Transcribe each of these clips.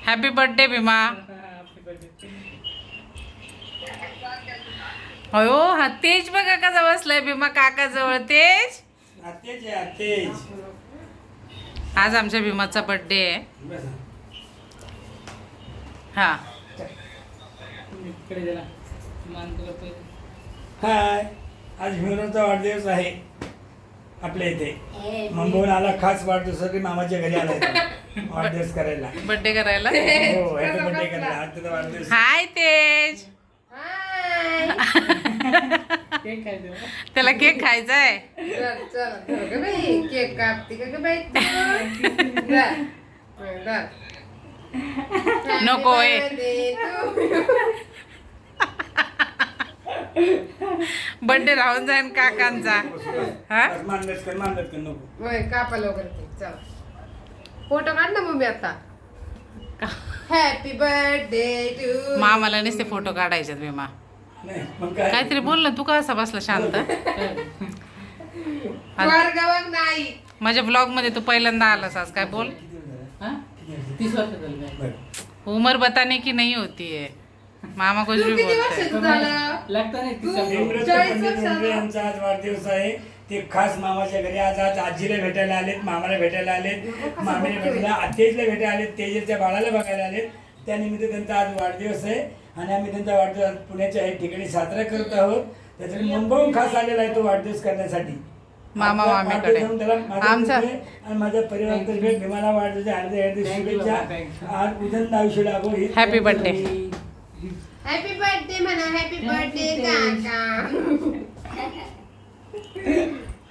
Happy birthday Bhima. अयो हा तेज बघा कसा बसलाय भीमा काका जवळ. तेज आज आमच्या भीमाचा बर्थडे आहे. हा हाय, आज भीमरावचा वाढदिवस आहे आपल्या इथे. मुंबईहून आला खास वाढदिवसासाठी मामाच्या घरी आला वाढदिवस करायला. बर्थडे करायला. हो, हॅपी बर्थडे करायला. आज त्याचा वाढदिवस. हाय तेज. त्याला केक खायचा आहे. केक कापते का बाई? नको आहे. बर्थडे राहून जाईन काकांचा. हा मानलंच कर नको. कापा लवकर केक. चला फोटो काढ ना मम्मी आता. Happy birthday to. मामाला नुसते फोटो काढायचे भीमा. नाही मग काय काहीतरी बोल ना. तू का असा बसला शांत? वर्गावर नाही. माझ्या ब्लॉग मध्ये तू पहिल्यांदा आलास आज. काय बोल. 30 वर्ष उमर बताने की नहीं होती है. मामा कुछ तू भी किती बोलते वर्षाचं हैं. झालं? लागतं नाही तू- 40 यांचा आज वाढदिवस आहे. ते खास मामाच्या घरी आज आजीला भेटायला आलेत, मामाला भेटायला आलेत, मामीला भेटायला, आत्याला भेटायला आलेत, तेजलच्या बाळाला बघायला आलेत. त्यानिमित्त त्यांचा आज वाढदिवस आहे आणि आम्ही त्यांचा वाढदिवस पुण्याच्या एक ठिकाणी साजरा करत आहोत. त्यासाठी मुंबईहून खास आलेला आहे तो वाढदिवस करण्यासाठी. मामा आपला मामीकडे. वाढदिवस जाऊन त्याला माझ्या आमचा- तर्फे आणि माझ्या परिवारातर्फे भीमाला वाढदिवसाच्या हार्दिक शुभेच्छा. आज उदंड आयुष्य लाभो ही हॅपी बर्थडे. हॅपी बर्थडे म्हणा. हॅपी बर्थडे काका.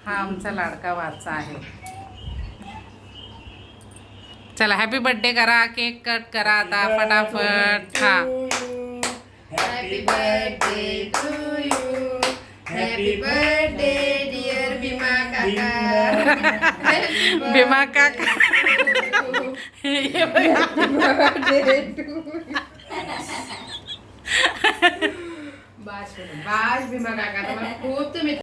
हा आमचा लाडका वाचा आहे. चला हॅपी बर्थडे करा. केक कट करा आता फटाफट. हा happy birthday to you. Happy birthday dear Bhima काका. भीमा काका. बास भीमा काका. तुम्हाला खूप तुम्ही